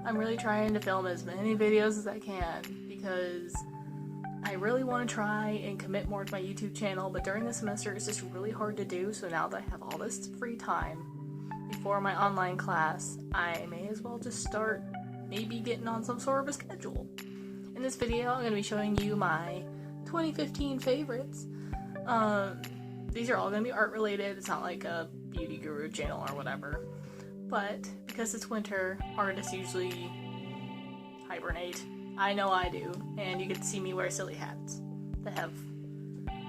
I'm really trying to film as many videos as I can because I really want to try and commit more to my YouTube channel, but during the semester it's just really hard to do, so now that I have all this free time before my online class, I may as well just start maybe getting on some sort of a schedule. In this video, I'm going to be showing you my 2015 favorites. These are all going to be art related. It's not like a beauty guru channel or whatever. But because it's winter, artists usually hibernate. I know I do. And you get to see me wear silly hats that have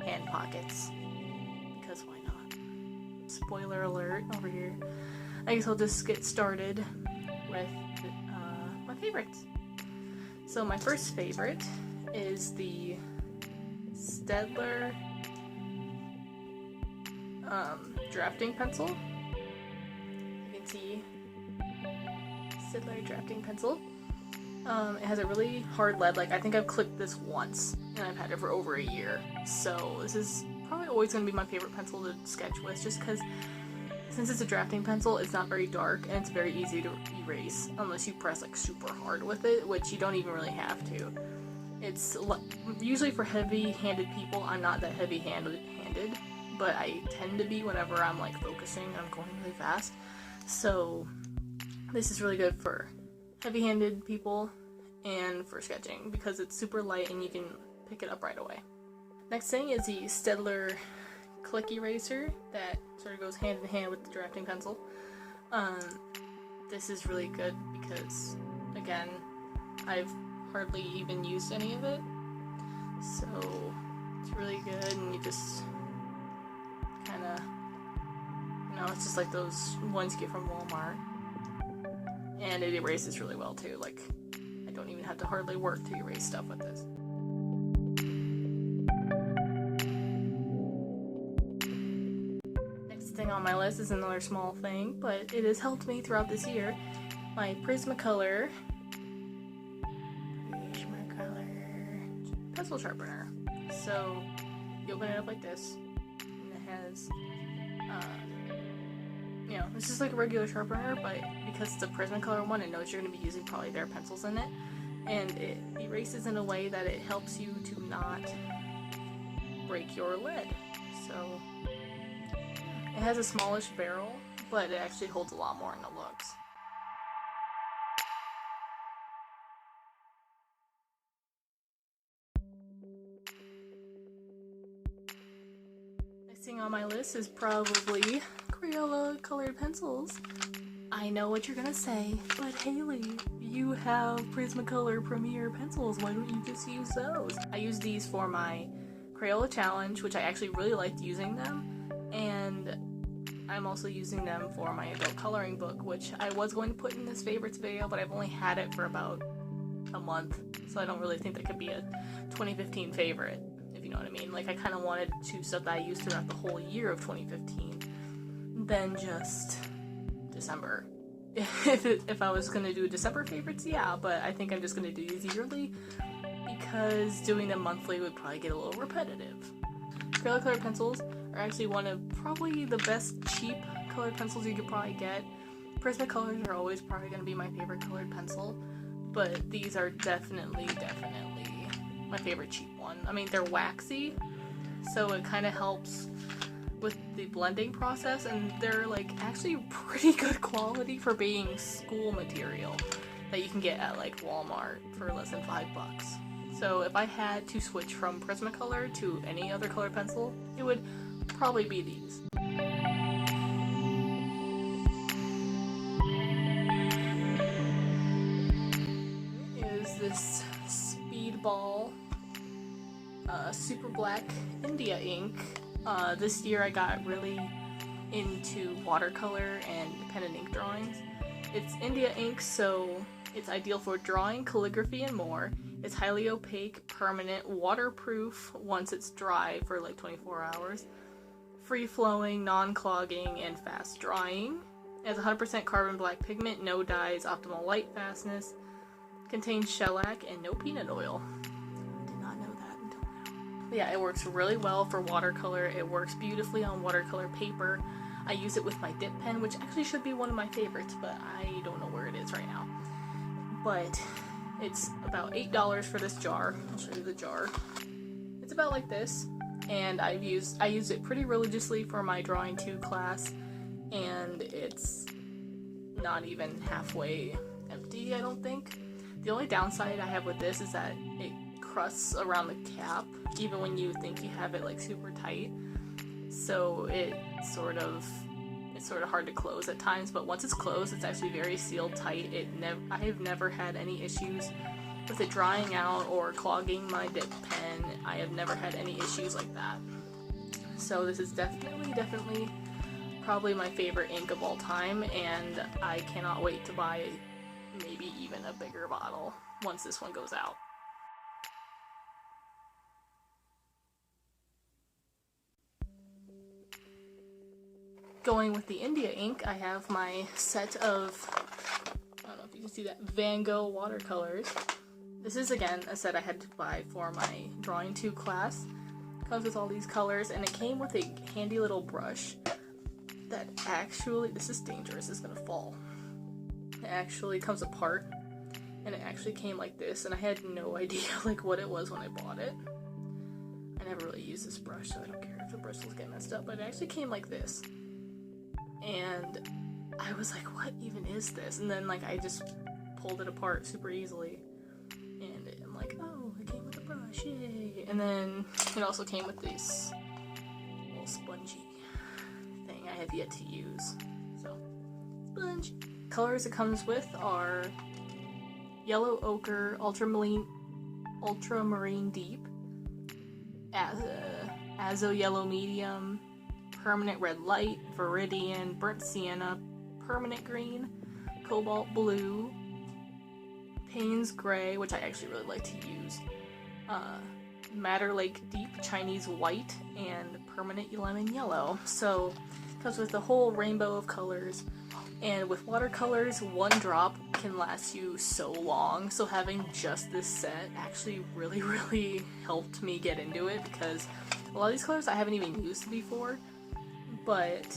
hand pockets. Because why not? Spoiler alert over here. I guess I'll just get started with my favorites. So my first favorite is the Staedtler drafting pencil. You can see Staedtler drafting pencil. It has a really hard lead. Like, I think I've clicked this once and I've had it for over a year. So this is probably always going to be my favorite pencil to sketch with, just because since it's a drafting pencil, it's not very dark and it's very easy to erase unless you press like super hard with it, which you don't even really have to. It's usually for heavy-handed people. I'm not that heavy-handed, but I tend to be whenever I'm like focusing and I'm going really fast. So this is really good for heavy-handed people and for sketching because it's super light and you can pick it up right away. Next thing is the Staedtler click eraser that sort of goes hand in hand with the drafting pencil. This is really good because, again, I've hardly even used any of it, so it's really good, and you just kind of, it's just like those ones you get from Walmart, and it erases really well too. Like, I don't even have to hardly work to erase stuff with this. Next thing on my list is another small thing, but it has helped me throughout this year. My Prismacolor pencil sharpener. So you open it up like this, and it has, it's just like a regular sharpener, but because it's a Prismacolor one, it knows you're going to be using probably their pencils in it, and it erases in a way that it helps you to not break your lead. So it has a smallish barrel, but it actually holds a lot more than it looks. Next thing on my list is probably Crayola colored pencils. I know what you're gonna say, but Haley, you have Prismacolor Premier pencils. Why don't you just use those? I use these for my Crayola challenge, which I actually really liked using them, and I'm also using them for my adult coloring book, which I was going to put in this favorites video, but I've only had it for about a month, so I don't really think that could be a 2015 favorite, if you know what I mean. Like, I kind of wanted to choose stuff that I used throughout the whole year of 2015 than just December. If I was going to do December favorites, yeah, but I think I'm just going to do these yearly because doing them monthly would probably get a little repetitive. Acrylic colored pencils are actually one of probably the best cheap colored pencils you could probably get. Prismacolors are always probably going to be my favorite colored pencil, but these are definitely my favorite cheap one. I mean, they're waxy, so it kind of helps with the blending process, and they're like actually pretty good quality for being school material that you can get at like Walmart for less than $5. So if I had to switch from Prismacolor to any other colored pencil, it would probably be these. Is this Speedball Super Black India ink. This year I got really into watercolor and pen and ink drawings. It's India ink, so it's ideal for drawing, calligraphy, and more. It's highly opaque, permanent, waterproof once it's dry for like 24 hours. Free-flowing, non-clogging, and fast drying. It has 100% carbon black pigment, no dyes, optimal light fastness. Contains shellac and no peanut oil. I did not know that until now. But yeah, it works really well for watercolor. It works beautifully on watercolor paper. I use it with my dip pen, which actually should be one of my favorites, but I don't know where it is right now. but it's about $8 for this jar. I'll show you the jar. It's about like this, and I use it pretty religiously for my Drawing 2 class, and it's not even halfway empty, I don't think. The only downside I have with this is that it crusts around the cap, even when you think you have it like super tight. So it's sort of hard to close at times, but once it's closed, it's actually very sealed tight. I have never had any issues with it drying out or clogging my dip pen. I have never had any issues like that. So this is definitely probably my favorite ink of all time, and I cannot wait to buy maybe even a bigger bottle once this one goes out. Going with the India ink, I have my set of, I don't know if you can see that, Van Gogh watercolors. This is, again, a set I had to buy for my Drawing 2 class. It comes with all these colors, and it came with a handy little brush that actually, this is dangerous, it's gonna fall. It actually comes apart, and it actually came like this, and I had no idea like what it was when I bought it. I never really used this brush, so I don't care if the bristles get messed up, but it actually came like this. And I was like, what even is this? And then like I just pulled it apart super easily, and I'm like, oh, it came with a brush, yay! And then it also came with this little spongy thing I have yet to use. So, sponge. Colors it comes with are Yellow Ochre, Ultramarine Deep, Azo Yellow Medium, Permanent Red Light, Viridian, Burnt Sienna, Permanent Green, Cobalt Blue, Payne's Gray, which I actually really like to use, Madder Lake Deep, Chinese White, and Permanent Lemon Yellow. So it comes with a whole rainbow of colors, and with watercolors, one drop can last you so long, so having just this set actually really helped me get into it, because a lot of these colors I haven't even used before. But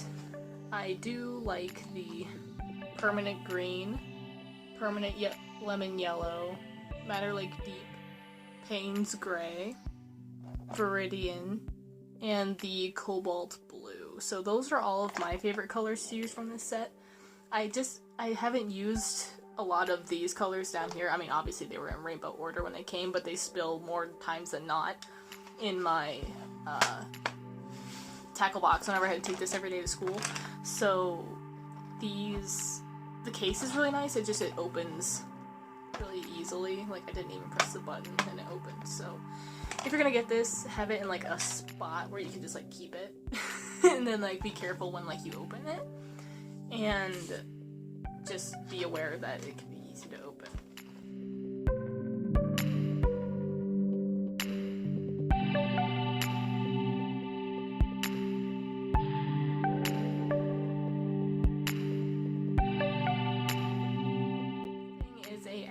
I do like the Permanent Green, Permanent Lemon Yellow, Madder Lake Deep, Payne's Gray, Viridian, and the Cobalt Blue. So those are all of my favorite colors to use from this set. I haven't used a lot of these colors down here. I mean, obviously they were in rainbow order when they came, but they spill more times than not in my tackle box whenever I had to take this every day to school. So the case is really nice. It opens really easily. Like, I didn't even press the button and it opened. So if you're gonna get this, have it in like a spot where you can just like keep it and then like be careful when like you open it, and just be aware that it can be easy to open.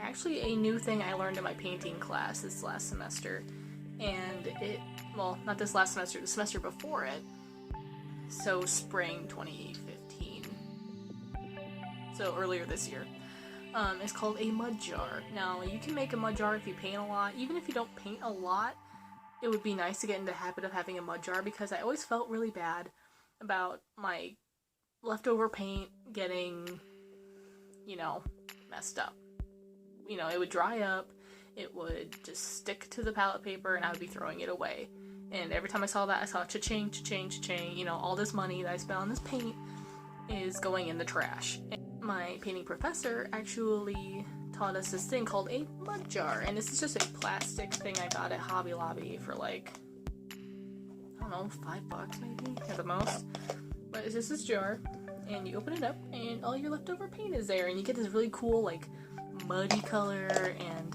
Actually a new thing I learned in my painting class this last semester, and not this last semester, the semester before it, so spring 2015, so earlier this year, is called a mud jar. Now, you can make a mud jar if you paint a lot. Even if you don't paint a lot, it would be nice to get into the habit of having a mud jar, because I always felt really bad about my leftover paint getting, messed up. It would dry up, it would just stick to the palette paper, and I would be throwing it away. And every time I saw that, I saw cha-ching, cha-ching, cha-ching, all this money that I spent on this paint is going in the trash. And my painting professor actually taught us this thing called a mud jar, and this is just a plastic thing I got at Hobby Lobby for like, I don't know, $5 maybe, at the most. But it's just this jar, and you open it up, and all your leftover paint is there, and you get this really cool, like, muddy color, and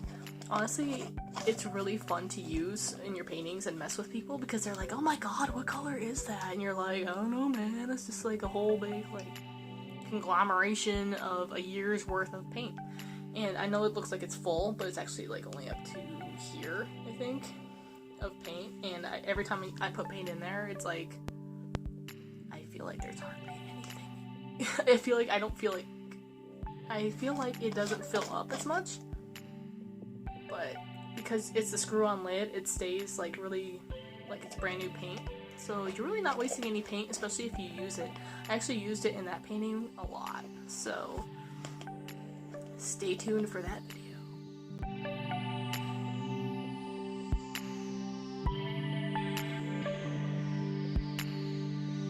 honestly, it's really fun to use in your paintings and mess with people, because they're like, oh my god, what color is that? And you're like, I don't know, man, it's just like a whole big, like, conglomeration of a year's worth of paint. And I know it looks like it's full, but it's actually, like, only up to here, I think, of paint, and every time I put paint in there, it's like, I feel like there's hardly anything. I don't feel like I feel like it doesn't fill up as much, but because it's the screw-on lid, it stays like really like it's brand new paint. So you're really not wasting any paint, especially if you use it. I actually used it in that painting a lot, so stay tuned for that video.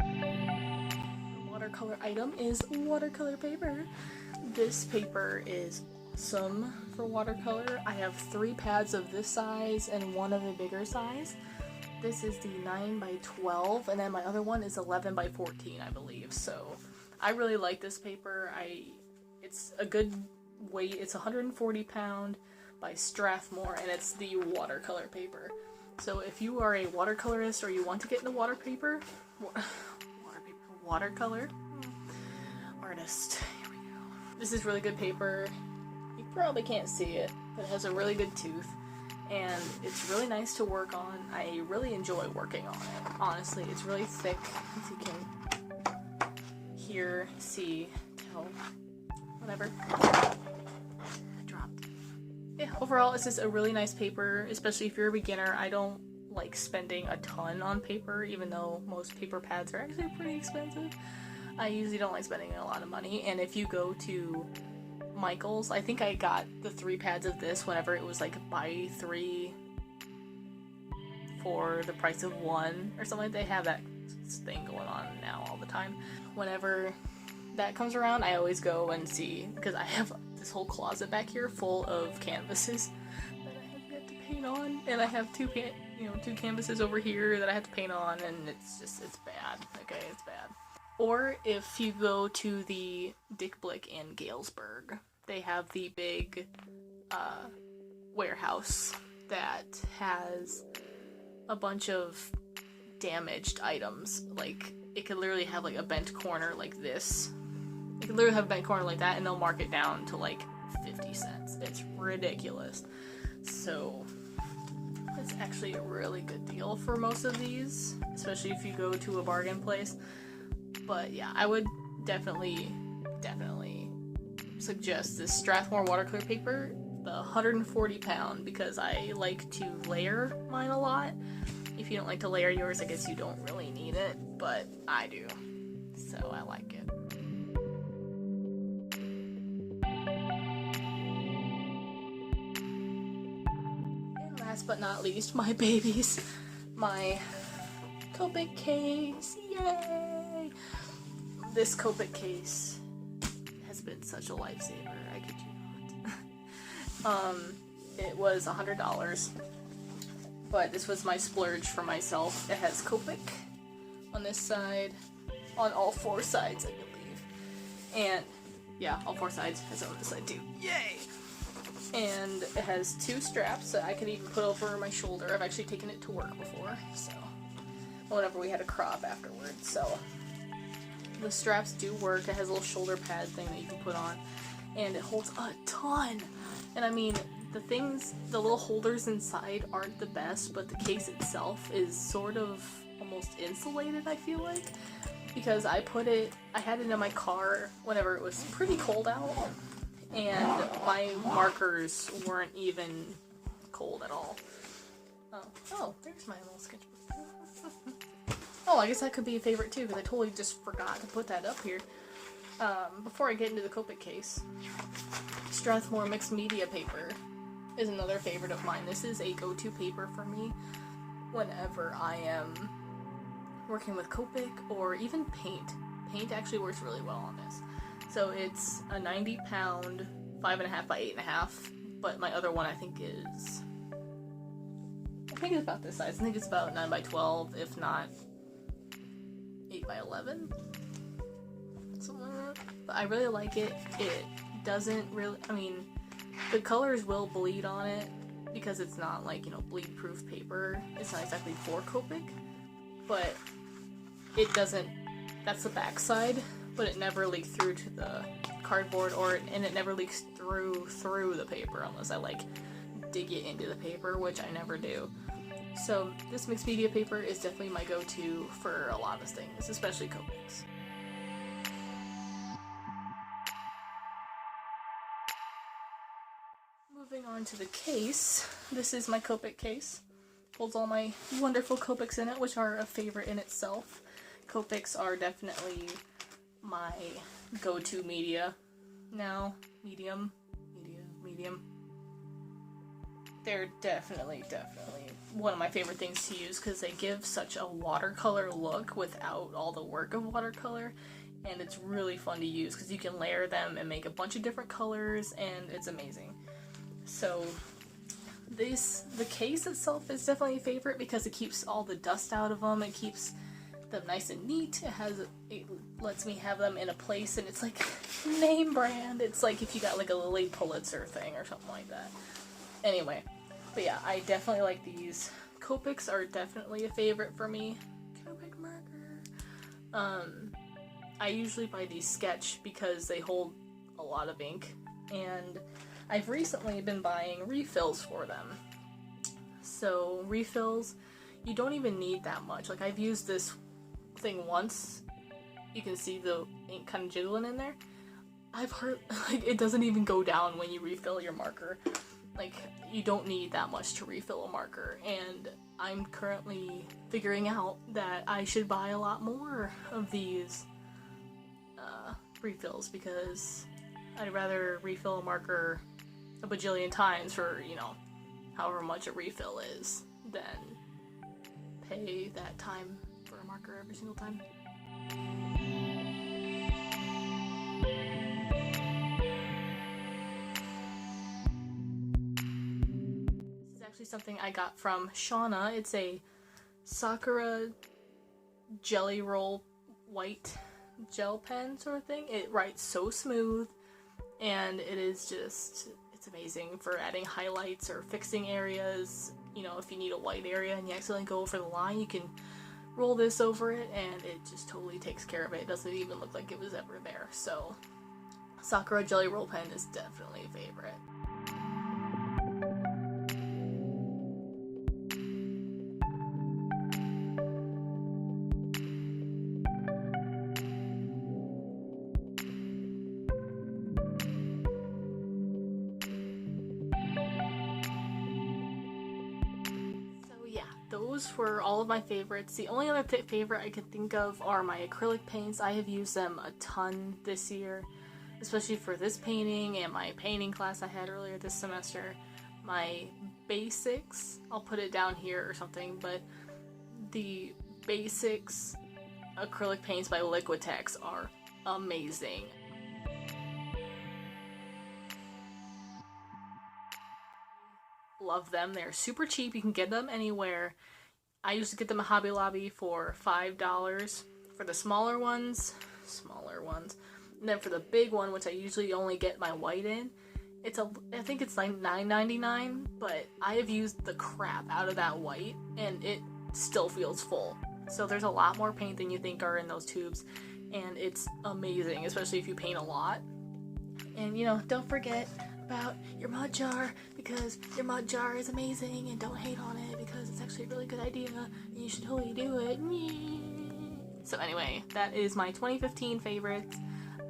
The watercolor item is watercolor paper. This paper is awesome for watercolor. I have 3 pads of this size and 1 of a bigger size. This is the 9 by 12, and then my other one is 11 by 14, I believe. So I really like this paper. It's a good weight. It's 140 pound by Strathmore, and it's the watercolor paper. So if you are a watercolorist or you want to get into watercolor artist, here we go. This is really good paper. You probably can't see it, but it has a really good tooth. And it's really nice to work on. I really enjoy working on it. Honestly, it's really thick, if you can hear, see, tell, whatever. I dropped. Yeah, overall, it's just a really nice paper, especially if you're a beginner. I don't like spending a ton on paper, even though most paper pads are actually pretty expensive. I usually don't like spending a lot of money, and if you go to Michael's, I think I got the 3 pads of this whenever it was like buy 3 for the price of 1 or something. They have that thing going on now all the time. Whenever that comes around, I always go and see, because I have this whole closet back here full of canvases that I have yet to paint on, and I have 2 canvases over here that I have to paint on, and it's bad. Okay, it's bad. Or if you go to the Dick Blick in Galesburg, they have the big warehouse that has a bunch of damaged items. Like, it could literally have like a bent corner like this. It could literally have a bent corner like that, and they'll mark it down to like 50 cents. It's ridiculous. So it's actually a really good deal for most of these, especially if you go to a bargain place. But yeah, I would definitely suggest this Strathmore watercolor paper, the 140 pound, because I like to layer mine a lot. If you don't like to layer yours, I guess you don't really need it, but I do, so I like it. And last but not least, my babies, my Copic case, yay! This Copic case has been such a lifesaver, I kid you not. It was $100, but this was my splurge for myself. It has Copic on this side, on all 4 sides, I believe. And yeah, all 4 sides. Has it on this side too. Yay! And it has 2 straps that I can even put over my shoulder. I've actually taken it to work before, so whenever we had a crop afterwards, so the straps do work. It has a little shoulder pad thing that you can put on, and it holds a ton. And I mean, the little holders inside aren't the best, but the case itself is sort of almost insulated, I feel like, because I had it in my car whenever it was pretty cold out, and my markers weren't even cold at all. Oh, there's my little sketchbook. Oh, I guess that could be a favorite too, because I totally just forgot to put that up here. Before I get into the Copic case, Strathmore mixed media paper is another favorite of mine. This is a go-to paper for me whenever I am working with Copic or even paint. Paint actually works really well on this. So it's a 90 pound, 5.5 by 8.5, but my other one I think it's about this size. I think it's about 9 by 12, if not 8 by 11, something like that. But I really like it. It doesn't really, I mean, the colors will bleed on it because it's not like, bleed proof paper. It's not exactly for Copic, but it doesn't, that's the back side, but it never leaks through to the cardboard, and it never leaks through the paper unless I dig it into the paper, which I never do. So this mixed media paper is definitely my go-to for a lot of things, especially Copics. Moving on to the case, this is my Copic case. Holds all my wonderful Copics in it, which are a favorite in itself. Copics are definitely my go-to media now. Medium. They're definitely one of my favorite things to use because they give such a watercolor look without all the work of watercolor, and it's really fun to use because you can layer them and make a bunch of different colors, and it's amazing. So the case itself is definitely a favorite because it keeps all the dust out of them. It keeps them nice and neat. It lets me have them in a place, and it's like name brand. It's like if you got like a Lily Pulitzer thing or something like that. Anyway, but yeah, I definitely like these. Copics are definitely a favorite for me. Copic marker. I usually buy these Sketch because they hold a lot of ink, and I've recently been buying refills for them. So refills, you don't even need that much. Like, I've used this thing once. You can see the ink kind of jiggling in there. I've heard, like, it doesn't even go down when you refill your marker. Like, you don't need that much to refill a marker, and I'm currently figuring out that I should buy a lot more of these refills because I'd rather refill a marker a bajillion times for, you know, however much a refill is than pay that time for a marker every single time. This is actually something I got from Shauna. It's a Sakura Jelly Roll white gel pen sort of thing. It writes so smooth, and it is just, it's amazing for adding highlights or fixing areas. You know, if you need a white area and you accidentally go over the line, you can roll this over it and it just totally takes care of it. It doesn't even look like it was ever there. So Sakura Jelly Roll pen is definitely a favorite. Those were all of my favorites. The only other favorite I could think of are my acrylic paints. I have used them a ton this year, especially for this painting and my painting class I had earlier this semester. My basics, I'll put it down here or something, but the basics acrylic paints by Liquitex are amazing. Love them. They're super cheap. You can get them anywhere. I used to get them at Hobby Lobby for $5 for the smaller ones, and then for the big one, which I usually only get my white in, I think it's like $9.99, but I have used the crap out of that white and it still feels full. So there's a lot more paint than you think are in those tubes, and it's amazing, especially if you paint a lot. And, you know, don't forget about your mud jar, because your mud jar is amazing, and don't hate on it because it's actually a really good idea and you should totally do it. So anyway, that is my 2015 favorites.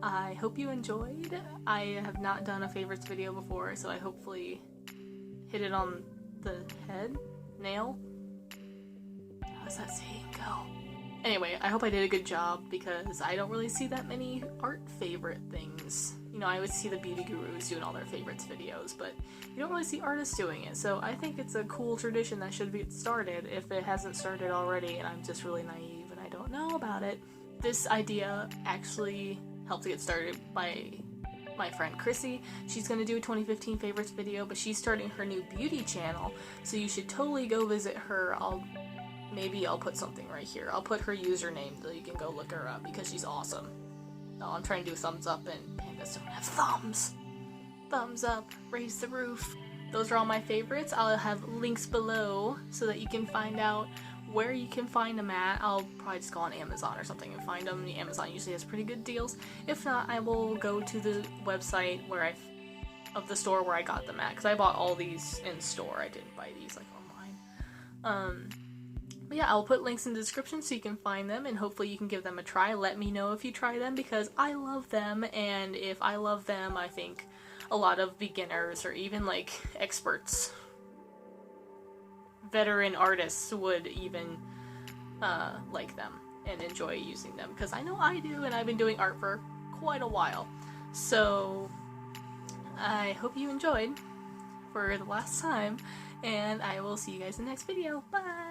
I hope you enjoyed. I have not done a favorites video before, so I hopefully hit it on the head. Nail? How does that saying go? Anyway, I hope I did a good job because I don't really see that many art favorite things. You know, I always see the beauty gurus doing all their favorites videos, but you don't really see artists doing it. So I think it's a cool tradition that should be started if it hasn't started already and I'm just really naive and I don't know about it. This idea actually helped to get started by my friend Chrissy. She's going to do a 2015 favorites video, but she's starting her new beauty channel, so you should totally go visit her. Maybe I'll put something right here. I'll put her username so you can go look her up because she's awesome. Oh, I'm trying to do thumbs up and pandas don't have thumbs. Thumbs up, raise the roof. Those are all my favorites. I'll have links below so that you can find out where you can find them at. I'll probably just go on Amazon or something and find them. The Amazon usually has pretty good deals. If not, I will go to the website of the store where I got them at, because I bought all these in store. I didn't buy these like online. But yeah, I'll put links in the description so you can find them, and hopefully you can give them a try. Let me know if you try them because I love them, and if I love them, I think a lot of beginners or even like experts, veteran artists would even like them and enjoy using them, because I know I do, and I've been doing art for quite a while. So I hope you enjoyed for the last time, and I will see you guys in the next video. Bye!